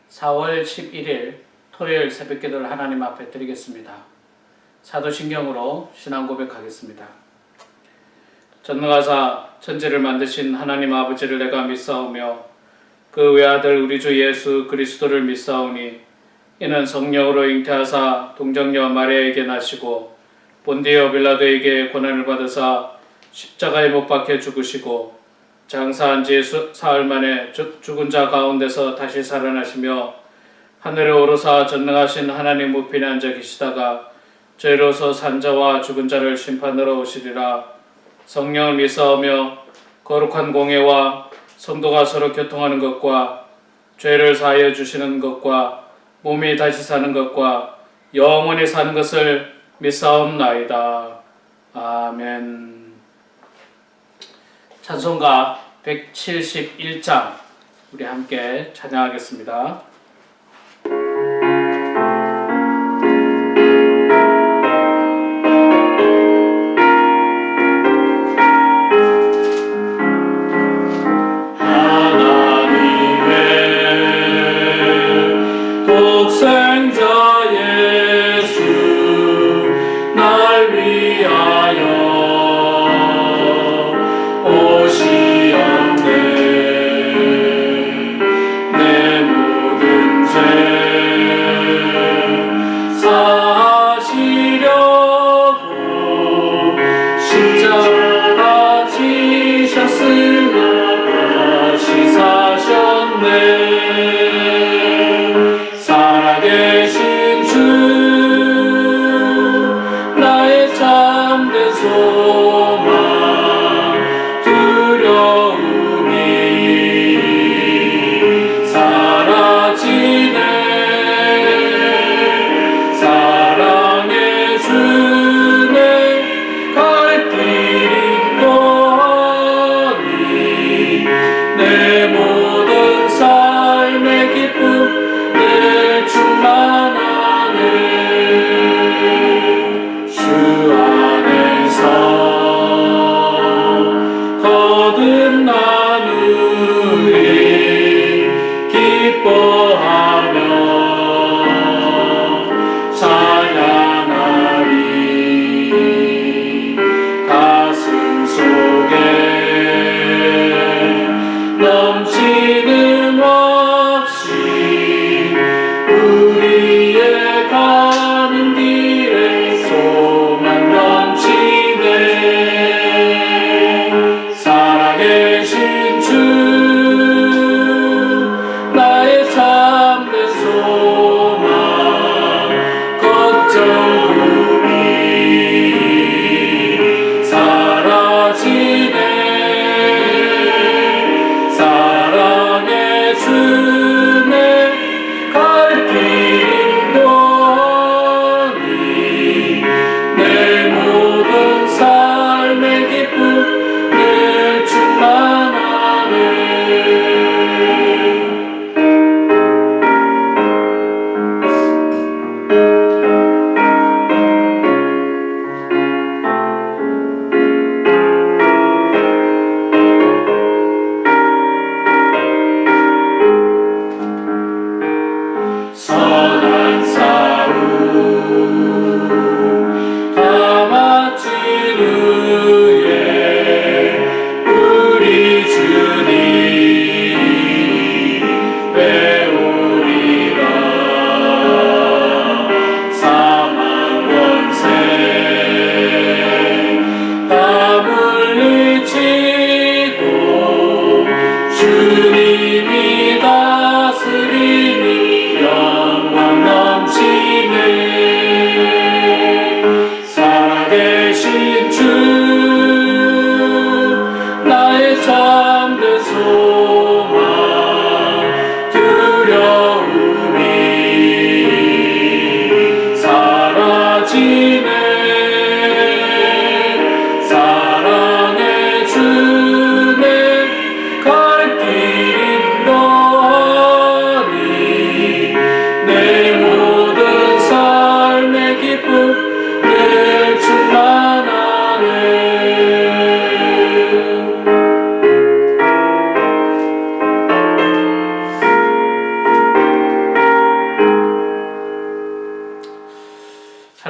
4월 11일 토요일 새벽기도를 하나님 앞에 드리겠습니다. 사도신경으로 신앙 고백하겠습니다. 전능하사 천지를 만드신 하나님 아버지를 내가 믿사오며 그 외아들 우리 주 예수 그리스도를 믿사오니 이는 성령으로 잉태하사 동정녀 마리아에게 나시고 본디오 빌라도에게 고난을 받으사 십자가에 못 박혀 죽으시고 장사한 지 사흘 만에 죽은 자 가운데서 다시 살아나시며 하늘에 오르사 전능하신 하나님 우편에 앉아 계시다가 저희로서 산자와 죽은 자를 심판하러 오시리라. 성령을 믿사오며 거룩한 공예와 성도가 서로 교통하는 것과 죄를 사하여 주시는 것과 몸이 다시 사는 것과 영원히 사는 것을 믿사옵나이다. 아멘. 찬송가 171장 우리 함께 찬양하겠습니다.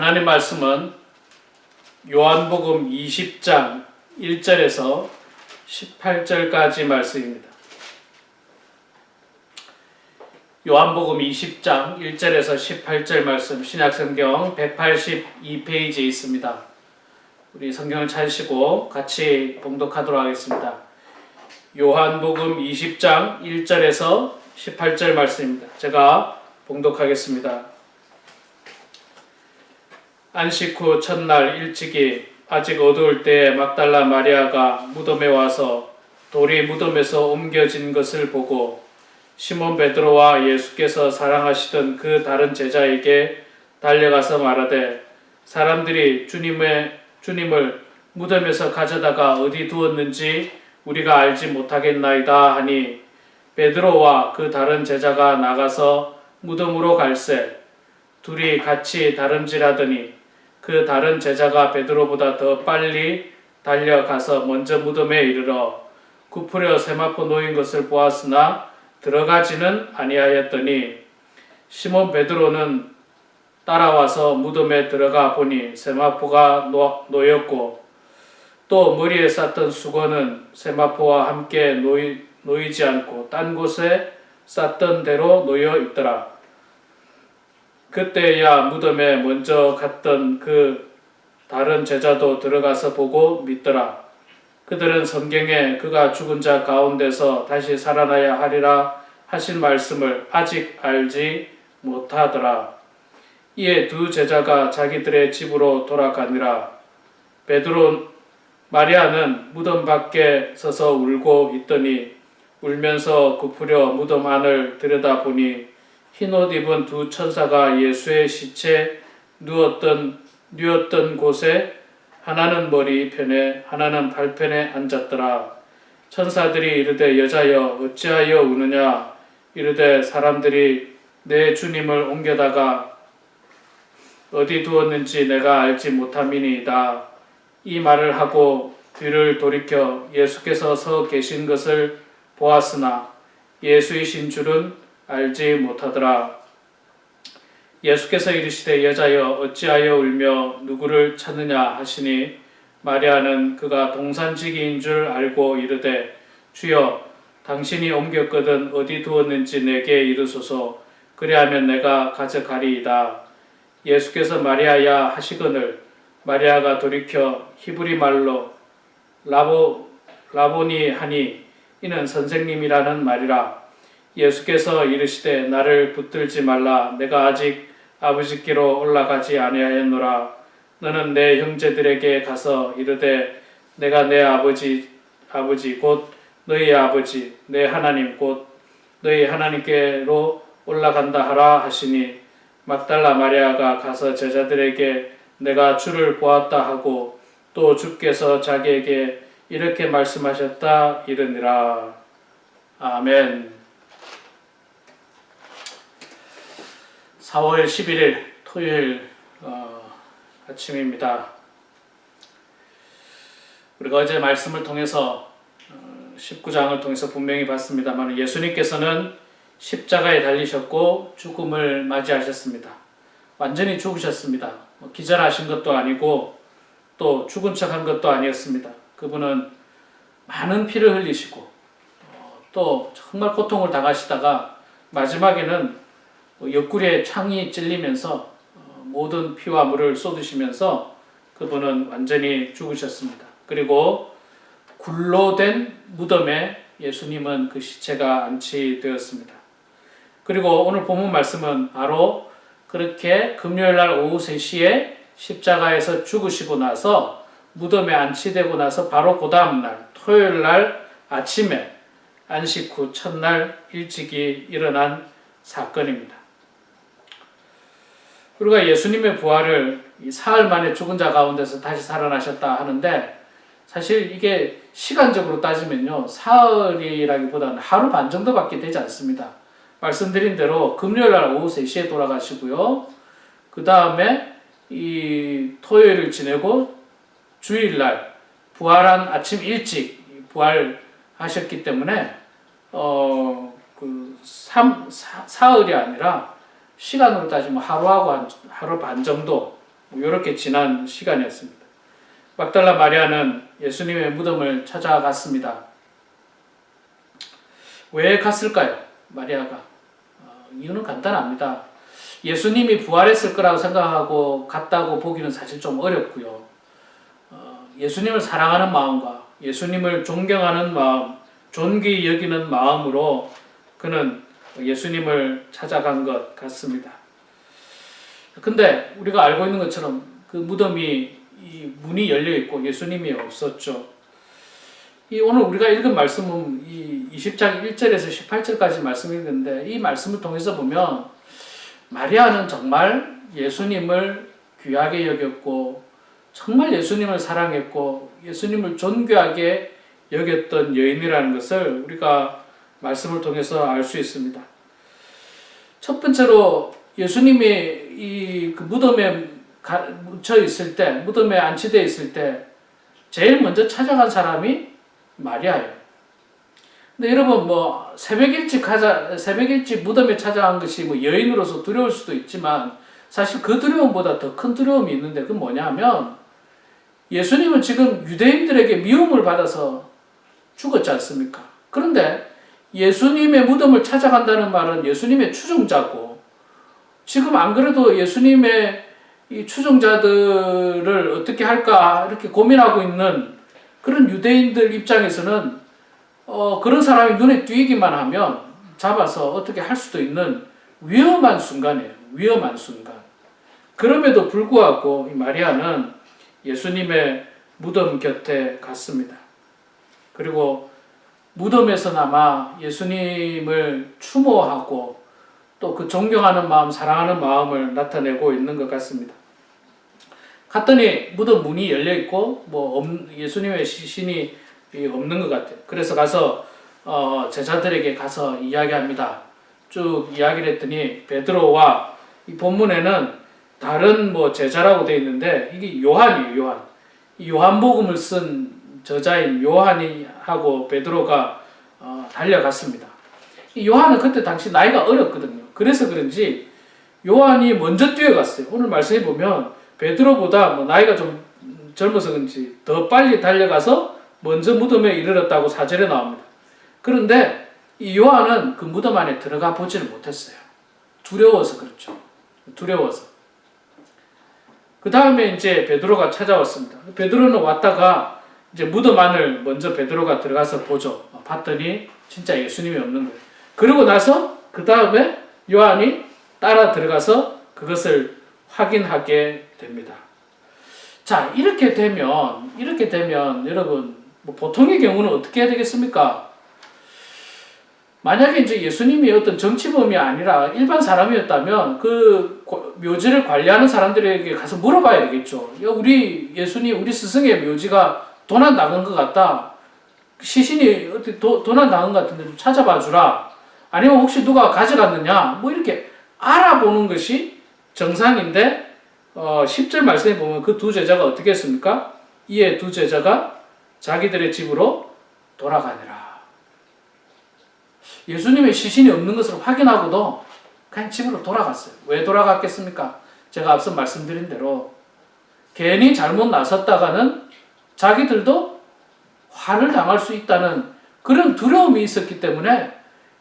하나님 말씀은 요한복음 20장 1절에서 18절까지 말씀입니다. 요한복음 20장 1절에서 18절 말씀 신약성경 182페이지에 있습니다. 우리 성경을 찾으시고 같이 봉독하도록 하겠습니다. 요한복음 20장 1절에서 18절 말씀입니다. 제가 봉독하겠습니다. 안식 후 첫날 일찍이 아직 어두울 때에 막달라 마리아가 무덤에 와서 돌이 무덤에서 옮겨진 것을 보고 시몬 베드로와 예수께서 사랑하시던 그 다른 제자에게 달려가서 말하되 사람들이 주님을 무덤에서 가져다가 어디 두었는지 우리가 알지 못하겠나이다 하니 베드로와 그 다른 제자가 나가서 무덤으로 갈새 둘이 같이 다름질하더니 그 다른 제자가 베드로보다 더 빨리 달려가서 먼저 무덤에 이르러 굽으려 세마포 놓인 것을 보았으나 들어가지는 아니하였더니 시몬 베드로는 따라와서 무덤에 들어가 보니 세마포가 놓였고 또 머리에 쌌던 수건은 세마포와 함께 놓이지 않고 딴 곳에 쌌던 대로 놓여 있더라. 그때야 무덤에 먼저 갔던 그 다른 제자도 들어가서 보고 믿더라. 그들은 성경에 그가 죽은 자 가운데서 다시 살아나야 하리라 하신 말씀을 아직 알지 못하더라. 이에 두 제자가 자기들의 집으로 돌아가니라. 마리아는 무덤 밖에 서서 울고 있더니 울면서 굽으려 무덤 안을 들여다보니 흰옷 입은 두 천사가 예수의 시체 누웠던 곳에 하나는 머리편에 하나는 발편에 앉았더라. 천사들이 이르되 여자여 어찌하여 우느냐 이르되 사람들이 내 주님을 옮겨다가 어디 두었는지 내가 알지 못함이니이다. 이 말을 하고 뒤를 돌이켜 예수께서 서 계신 것을 보았으나 예수이신 줄은 알지 못하더라. 예수께서 이르시되 여자여 어찌하여 울며 누구를 찾느냐 하시니 마리아는 그가 동산지기인 줄 알고 이르되 주여 당신이 옮겼거든 어디 두었는지 내게 이르소서 그리하면 내가 가져가리이다. 예수께서 마리아야 하시거늘 마리아가 돌이켜 히브리 말로 라보니 하니 이는 선생님이라는 말이라. 예수께서 이르시되 나를 붙들지 말라. 내가 아직 아버지께로 올라가지 아니하였노라. 너는 내 형제들에게 가서 이르되 내가 내 아버지 곧 너희 아버지 내 하나님 곧 너희 하나님께로 올라간다 하라 하시니 막달라 마리아가 가서 제자들에게 내가 주를 보았다 하고 또 주께서 자기에게 이렇게 말씀하셨다 이르니라. 아멘. 4월 11일 토요일 아침입니다. 우리가 어제 말씀을 통해서 19장을 통해서 분명히 봤습니다만 예수님께서는 십자가에 달리셨고 죽음을 맞이하셨습니다. 완전히 죽으셨습니다. 기절하신 것도 아니고 또 죽은 척한 것도 아니었습니다. 그분은 많은 피를 흘리시고 또 정말 고통을 당하시다가 마지막에는 옆구리에 창이 찔리면서 모든 피와 물을 쏟으시면서 그분은 완전히 죽으셨습니다. 그리고 굴로 된 무덤에 예수님은 그 시체가 안치되었습니다. 그리고 오늘 본문 말씀은 바로 그렇게 금요일날 오후 3시에 십자가에서 죽으시고 나서 무덤에 안치되고 나서 바로 그 다음날 토요일날 아침에 안식 후 첫날 일찍이 일어난 사건입니다. 우리가 예수님의 부활을 사흘 만에 죽은 자 가운데서 다시 살아나셨다 하는데 사실 이게 시간적으로 따지면요 사흘이라기보다는 하루 반 정도밖에 되지 않습니다. 말씀드린 대로 금요일날 오후 3시에 돌아가시고요. 그 다음에 이 토요일을 지내고 주일날 부활한 아침 일찍 부활하셨기 때문에 사흘이 아니라 시간으로 따지면 하루 반 정도 이렇게 지난 시간이었습니다. 막달라 마리아는 예수님의 무덤을 찾아갔습니다. 왜 갔을까요? 마리아가. 이유는 간단합니다. 예수님이 부활했을 거라고 생각하고 갔다고 보기는 사실 좀 어렵고요. 예수님을 사랑하는 마음과 예수님을 존경하는 마음, 존귀 여기는 마음으로 그는 예수님을 찾아간 것 같습니다. 근데 우리가 알고 있는 것처럼 그 무덤이 이 문이 열려 있고 예수님이 없었죠. 오늘 우리가 읽은 말씀은 이 20장 1절에서 18절까지 말씀인데 이 말씀을 통해서 보면 마리아는 정말 예수님을 귀하게 여겼고 정말 예수님을 사랑했고 예수님을 존귀하게 여겼던 여인이라는 것을 우리가 말씀을 통해서 알 수 있습니다. 첫 번째로 예수님이 그 무덤에 묻혀 있을 때, 무덤에 안치되어 있을 때 제일 먼저 찾아간 사람이 마리아예요. 근데 여러분 새벽 일찍 무덤에 찾아간 것이 여인으로서 두려울 수도 있지만 사실 그 두려움보다 더 큰 두려움이 있는데 그건 뭐냐면 예수님은 지금 유대인들에게 미움을 받아서 죽었지 않습니까? 그런데 예수님의 무덤을 찾아간다는 말은 예수님의 추종자고 지금 안 그래도 예수님의 이 추종자들을 어떻게 할까 이렇게 고민하고 있는 그런 유대인들 입장에서는 그런 사람이 눈에 띄기만 하면 잡아서 어떻게 할 수도 있는 위험한 순간이에요. 위험한 순간. 그럼에도 불구하고 이 마리아는 예수님의 무덤 곁에 갔습니다. 그리고 무덤에서나마 예수님을 추모하고 또 그 존경하는 마음, 사랑하는 마음을 나타내고 있는 것 같습니다. 갔더니 무덤 문이 열려 있고 예수님의 시신이 없는 것 같아요. 그래서 가서 제자들에게 가서 이야기합니다. 쭉 이야기를 했더니 베드로와 이 본문에는 다른 제자라고 되어 있는데 이게 요한이에요. 요한. 이 요한복음을 쓴 저자인 요한이 하고 베드로가 달려갔습니다. 이 요한은 그때 당시 나이가 어렸거든요. 그래서 그런지 요한이 먼저 뛰어갔어요. 오늘 말씀해 보면 베드로보다 나이가 좀 젊어서 그런지 더 빨리 달려가서 먼저 무덤에 이르렀다고 4절에 나옵니다. 그런데 이 요한은 그 무덤 안에 들어가 보지를 못했어요. 두려워서 그렇죠. 두려워서. 그 다음에 이제 베드로가 찾아왔습니다. 베드로는 왔다가 이제 무덤 안을 먼저 베드로가 들어가서 보죠. 봤더니 진짜 예수님이 없는 거예요. 그러고 나서 그 다음에 요한이 따라 들어가서 그것을 확인하게 됩니다. 자, 이렇게 되면 여러분 보통의 경우는 어떻게 해야 되겠습니까? 만약에 이제 예수님이 어떤 정치범이 아니라 일반 사람이었다면 그 묘지를 관리하는 사람들에게 가서 물어봐야 되겠죠. 우리 예수님, 우리 스승의 묘지가 도난 당한 것 같다. 시신이 어떻게 도난 당한 것 같은데 좀 찾아봐 주라. 아니면 혹시 누가 가져갔느냐. 이렇게 알아보는 것이 정상인데 10절 말씀에 보면 그 두 제자가 어떻게 했습니까? 이에 두 제자가 자기들의 집으로 돌아가니라. 예수님의 시신이 없는 것을 확인하고도 그냥 집으로 돌아갔어요. 왜 돌아갔겠습니까? 제가 앞서 말씀드린 대로 괜히 잘못 나섰다가는 자기들도 화를 당할 수 있다는 그런 두려움이 있었기 때문에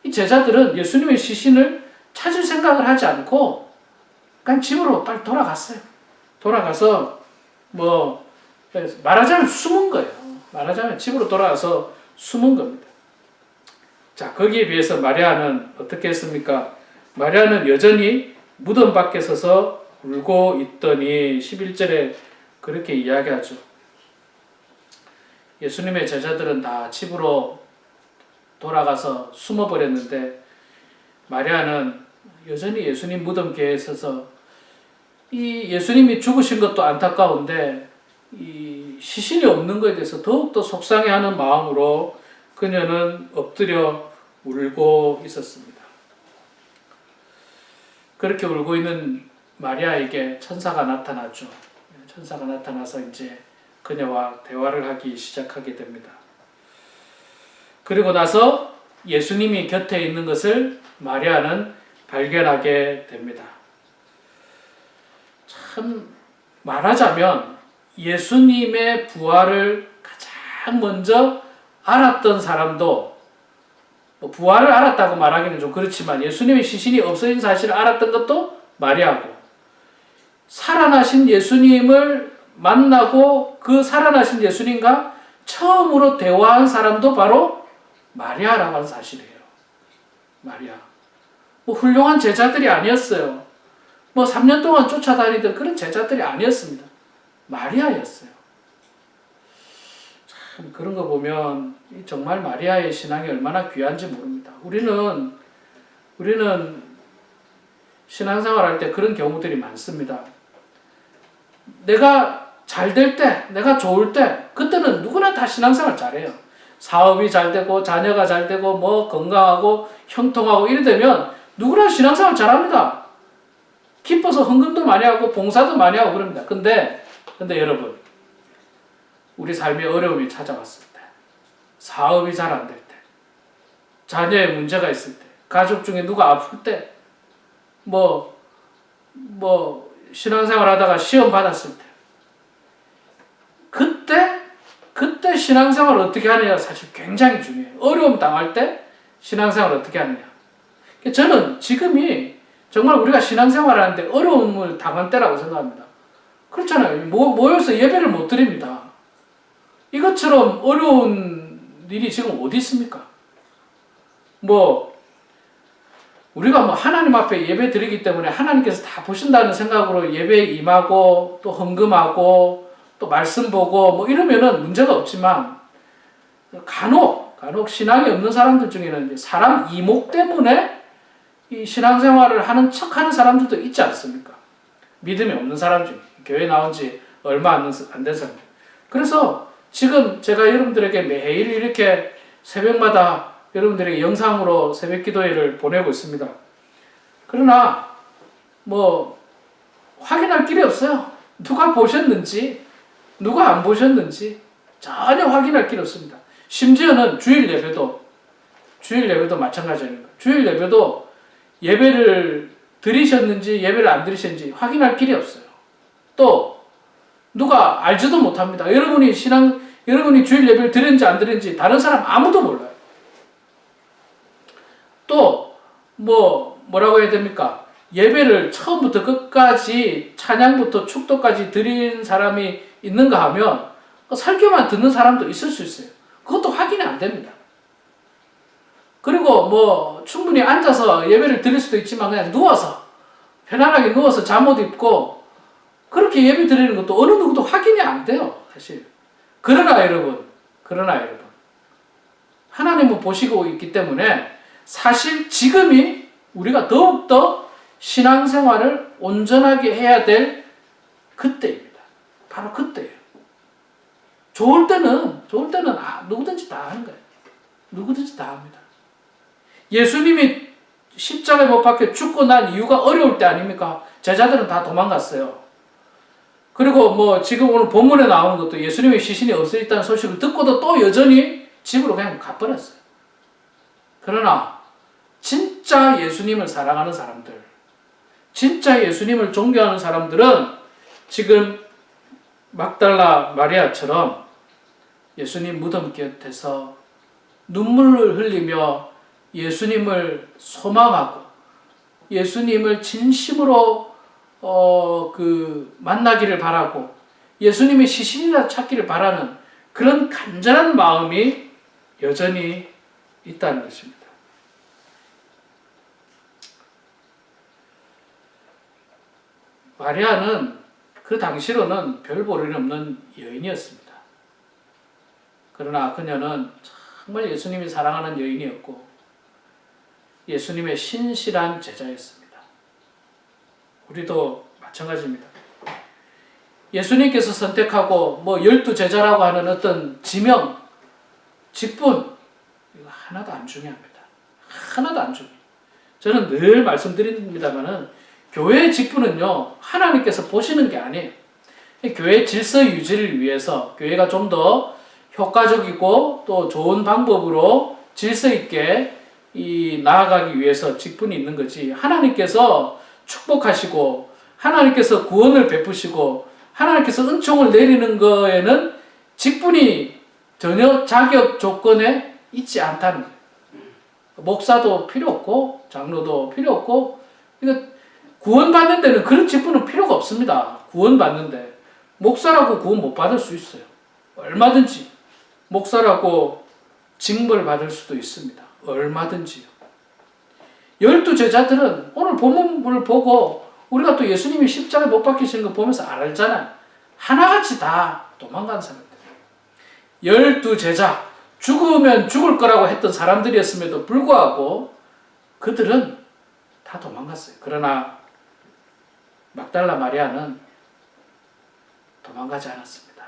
이 제자들은 예수님의 시신을 찾을 생각을 하지 않고 그냥 집으로 빨리 돌아갔어요. 돌아가서 말하자면 숨은 거예요. 말하자면 집으로 돌아가서 숨은 겁니다. 자, 거기에 비해서 마리아는 어떻게 했습니까? 마리아는 여전히 무덤 밖에 서서 울고 있더니 11절에 그렇게 이야기하죠. 예수님의 제자들은 다 집으로 돌아가서 숨어버렸는데 마리아는 여전히 예수님 무덤께에 서서 이 예수님이 죽으신 것도 안타까운데 이 시신이 없는 것에 대해서 더욱더 속상해하는 마음으로 그녀는 엎드려 울고 있었습니다. 그렇게 울고 있는 마리아에게 천사가 나타났죠. 천사가 나타나서 이제 그녀와 대화를 하기 시작하게 됩니다. 그리고 나서 예수님이 곁에 있는 것을 마리아는 발견하게 됩니다. 참 말하자면 예수님의 부활을 가장 먼저 알았던 사람도, 부활을 알았다고 말하기는 좀 그렇지만 예수님의 시신이 없어진 사실을 알았던 것도 마리아고, 살아나신 예수님을 만나고 그 살아나신 예수님과 처음으로 대화한 사람도 바로 마리아라고 하는 사실이에요. 마리아. 훌륭한 제자들이 아니었어요. 3년 동안 쫓아다니던 그런 제자들이 아니었습니다. 마리아였어요. 참 그런 거 보면 정말 마리아의 신앙이 얼마나 귀한지 모릅니다. 우리는 신앙생활 할 때 그런 경우들이 많습니다. 내가 잘 될 때, 내가 좋을 때, 그때는 누구나 다 신앙생활 잘해요. 사업이 잘 되고, 자녀가 잘 되고, 건강하고, 형통하고, 이래 되면 누구나 신앙생활 잘합니다. 기뻐서 헌금도 많이 하고, 봉사도 많이 하고 그럽니다. 근데 여러분, 우리 삶에 어려움이 찾아왔을 때, 사업이 잘 안 될 때, 자녀의 문제가 있을 때, 가족 중에 누가 아플 때, 신앙생활 하다가 시험 받았을 때, 그때 신앙생활을 어떻게 하느냐 사실 굉장히 중요해요. 어려움 당할 때 신앙생활을 어떻게 하느냐. 저는 지금이 정말 우리가 신앙생활 하는데 어려움을 당한 때라고 생각합니다. 그렇잖아요. 모여서 예배를 못 드립니다. 이것처럼 어려운 일이 지금 어디 있습니까? 우리가 하나님 앞에 예배 드리기 때문에 하나님께서 다 보신다는 생각으로 예배에 임하고 또 헌금하고 또 말씀 보고 이러면은 문제가 없지만, 간혹 신앙이 없는 사람들 중에는 사람 이목 때문에 이 신앙생활을 하는 척하는 사람들도 있지 않습니까? 믿음이 없는 사람 중에, 교회 나온 지 얼마 안 된 사람. 그래서 지금 제가 여러분들에게 매일 이렇게 새벽마다 여러분들에게 영상으로 새벽 기도회를 보내고 있습니다. 그러나 확인할 길이 없어요. 누가 보셨는지, 누가 안 보셨는지 전혀 확인할 길이 없습니다. 심지어는 주일 예배도 마찬가지입니다. 주일 예배도 예배를 드리셨는지 예배를 안 드리셨는지 확인할 길이 없어요. 또 누가 알지도 못합니다. 여러분이 주일 예배를 드렸는지 안 드렸는지 다른 사람 아무도 몰라요. 또 뭐라고 해야 됩니까? 예배를 처음부터 끝까지 찬양부터 축도까지 드린 사람이 있는가 하면 설교만 듣는 사람도 있을 수 있어요. 그것도 확인이 안 됩니다. 그리고 충분히 앉아서 예배를 드릴 수도 있지만 그냥 편안하게 누워서 잠옷 입고 그렇게 예배 드리는 것도 어느 누구도 확인이 안 돼요, 사실. 그러나 여러분, 하나님은 보시고 있기 때문에 사실 지금이 우리가 더욱더 신앙생활을 온전하게 해야 될 그때입니다. 바로 그때예요. 좋을 때는 누구든지 다 하는 거예요. 누구든지 다 합니다. 예수님이 십자가에 못 박혀 죽고 난 이유가 어려울 때 아닙니까? 제자들은 다 도망갔어요. 그리고 지금 오늘 본문에 나오는 것도 예수님의 시신이 없어졌다는 소식을 듣고도 또 여전히 집으로 그냥 가버렸어요. 그러나 진짜 예수님을 사랑하는 사람들, 진짜 예수님을 존경하는 사람들은 지금 막달라 마리아처럼 예수님 무덤 곁에서 눈물을 흘리며 예수님을 소망하고 예수님을 진심으로 만나기를 바라고 예수님의 시신이라 찾기를 바라는 그런 간절한 마음이 여전히 있다는 것입니다. 마리아는 그 당시로는 별 볼일이 없는 여인이었습니다. 그러나 그녀는 정말 예수님이 사랑하는 여인이었고 예수님의 신실한 제자였습니다. 우리도 마찬가지입니다. 예수님께서 선택하고 12제자라고 하는 어떤 지명, 직분 이거 하나도 안 중요합니다. 하나도 안 중요해요. 저는 늘 말씀드립니다마는 교회의 직분은요 하나님께서 보시는 게 아니에요. 교회 질서 유지를 위해서 교회가 좀 더 효과적이고 또 좋은 방법으로 질서 있게 나아가기 위해서 직분이 있는 거지, 하나님께서 축복하시고 하나님께서 구원을 베푸시고 하나님께서 은총을 내리는 거에는 직분이 전혀 자격 조건에 있지 않다는 거예요. 목사도 필요 없고 장로도 필요 없고, 이거 구원받는 데는 그런 직분은 필요가 없습니다. 구원받는데 목사라고 구원 못 받을 수 있어요. 얼마든지 목사라고 징벌 받을 수도 있습니다. 얼마든지요. 12제자들은 오늘 본문을 보고 우리가 또 예수님이 십자가에 못 박히시는 거 보면서 알잖아요. 하나같이 다 도망간 사람들. 12제자, 죽으면 죽을 거라고 했던 사람들이었음에도 불구하고 그들은 다 도망갔어요. 그러나 막달라 마리아는 도망가지 않았습니다.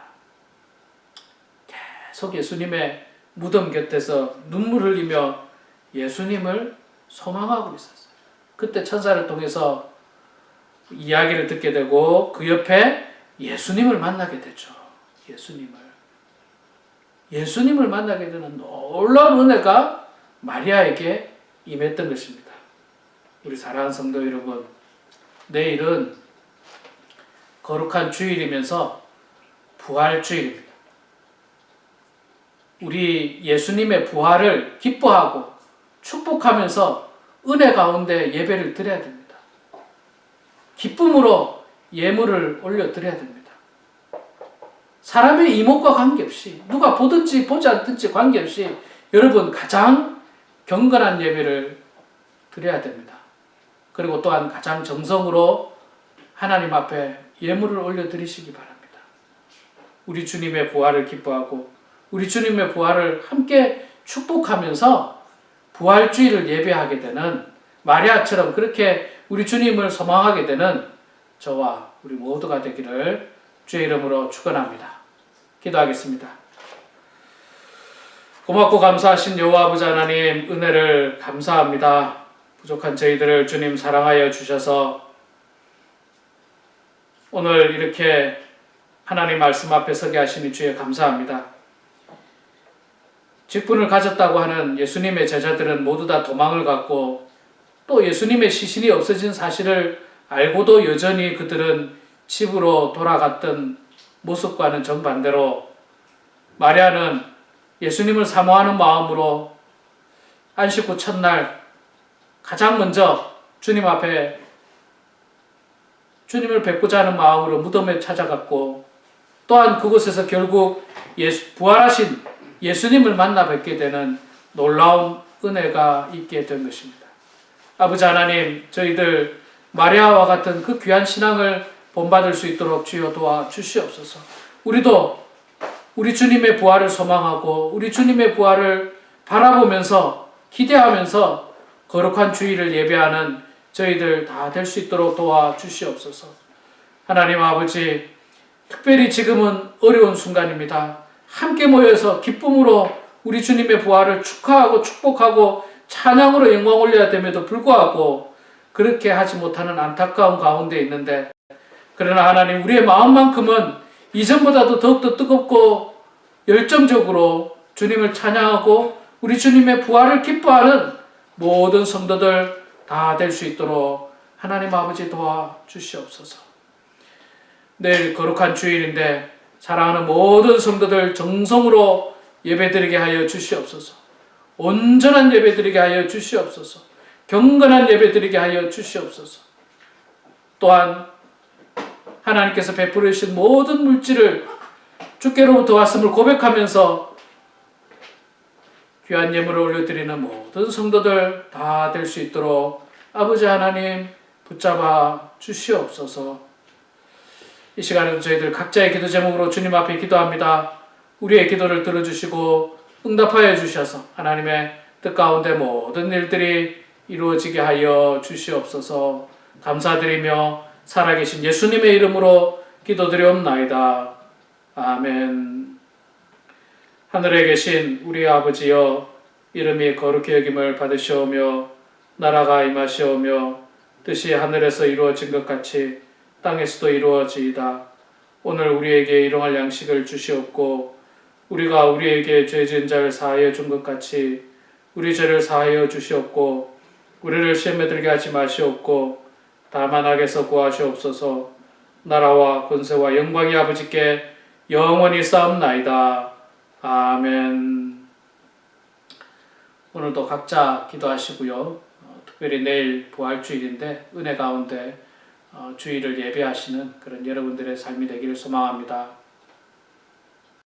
계속 예수님의 무덤 곁에서 눈물 흘리며 예수님을 소망하고 있었어요. 그때 천사를 통해서 이야기를 듣게 되고 그 옆에 예수님을 만나게 되죠. 예수님을 만나게 되는 놀라운 은혜가 마리아에게 임했던 것입니다. 우리 사랑하는 성도 여러분, 내일은 거룩한 주일이면서 부활주일입니다. 우리 예수님의 부활을 기뻐하고 축복하면서 은혜 가운데 예배를 드려야 됩니다. 기쁨으로 예물을 올려드려야 됩니다. 사람의 이목과 관계없이, 누가 보든지 보지 않든지 관계없이 여러분 가장 경건한 예배를 드려야 됩니다. 그리고 또한 가장 정성으로 하나님 앞에 예물을 올려드리시기 바랍니다. 우리 주님의 부활을 기뻐하고 우리 주님의 부활을 함께 축복하면서 부활주일을 예배하게 되는, 마리아처럼 그렇게 우리 주님을 소망하게 되는 저와 우리 모두가 되기를 주의 이름으로 축원합니다. 기도하겠습니다. 고맙고 감사하신 여호와 아버지 하나님, 은혜를 감사합니다. 부족한 저희들을 주님 사랑하여 주셔서 오늘 이렇게 하나님 말씀 앞에 서게 하시니 주에 감사합니다. 직분을 가졌다고 하는 예수님의 제자들은 모두 다 도망을 갔고, 또 예수님의 시신이 없어진 사실을 알고도 여전히 그들은 집으로 돌아갔던 모습과는 정반대로 마리아는 예수님을 사모하는 마음으로 안식 후 첫날 가장 먼저 주님 앞에 주님을 뵙고자 하는 마음으로 무덤에 찾아갔고, 또한 그곳에서 결국 부활하신 예수님을 만나 뵙게 되는 놀라운 은혜가 있게 된 것입니다. 아버지 하나님, 저희들 마리아와 같은 그 귀한 신앙을 본받을 수 있도록 주여 도와 주시옵소서. 우리도 우리 주님의 부활을 소망하고 우리 주님의 부활을 바라보면서 기대하면서 거룩한 주일을 예배하는 저희들 다 될 수 있도록 도와 주시옵소서. 하나님 아버지, 특별히 지금은 어려운 순간입니다. 함께 모여서 기쁨으로 우리 주님의 부활을 축하하고 축복하고 찬양으로 영광 올려야 됨에도 불구하고 그렇게 하지 못하는 안타까운 가운데 있는데, 그러나 하나님, 우리의 마음만큼은 이전보다도 더욱더 뜨겁고 열정적으로 주님을 찬양하고 우리 주님의 부활을 기뻐하는 모든 성도들 다 될 수 있도록 하나님 아버지 도와주시옵소서. 내일 거룩한 주일인데 사랑하는 모든 성도들 정성으로 예배드리게 하여 주시옵소서. 온전한 예배드리게 하여 주시옵소서. 경건한 예배드리게 하여 주시옵소서. 또한 하나님께서 베풀어 주신 모든 물질을 주께로부터 왔음을 고백하면서 귀한 예물을 올려드리는 모든 성도들 다 될 수 있도록 아버지 하나님 붙잡아 주시옵소서. 이 시간에도 저희들 각자의 기도 제목으로 주님 앞에 기도합니다. 우리의 기도를 들어주시고 응답하여 주셔서 하나님의 뜻 가운데 모든 일들이 이루어지게 하여 주시옵소서. 감사드리며 살아계신 예수님의 이름으로 기도드리옵나이다. 아멘. 하늘에 계신 우리 아버지여, 이름이 거룩히 여김을 받으시오며 나라가 임하시오며 뜻이 하늘에서 이루어진 것 같이 땅에서도 이루어지이다. 오늘 우리에게 일용할 양식을 주시옵고 우리가 우리에게 죄 지은 자를 사하여 준 것 같이 우리 죄를 사하여 주시옵고 우리를 시험에 들게 하지 마시옵고 다만 악에서 구하시옵소서. 나라와 권세와 영광이 아버지께 영원히 쌓옵나이다. 아멘. 오늘도 각자 기도하시고요. 특별히 내일 부활주일인데 은혜 가운데 주일을 예배하시는 그런 여러분들의 삶이 되기를 소망합니다.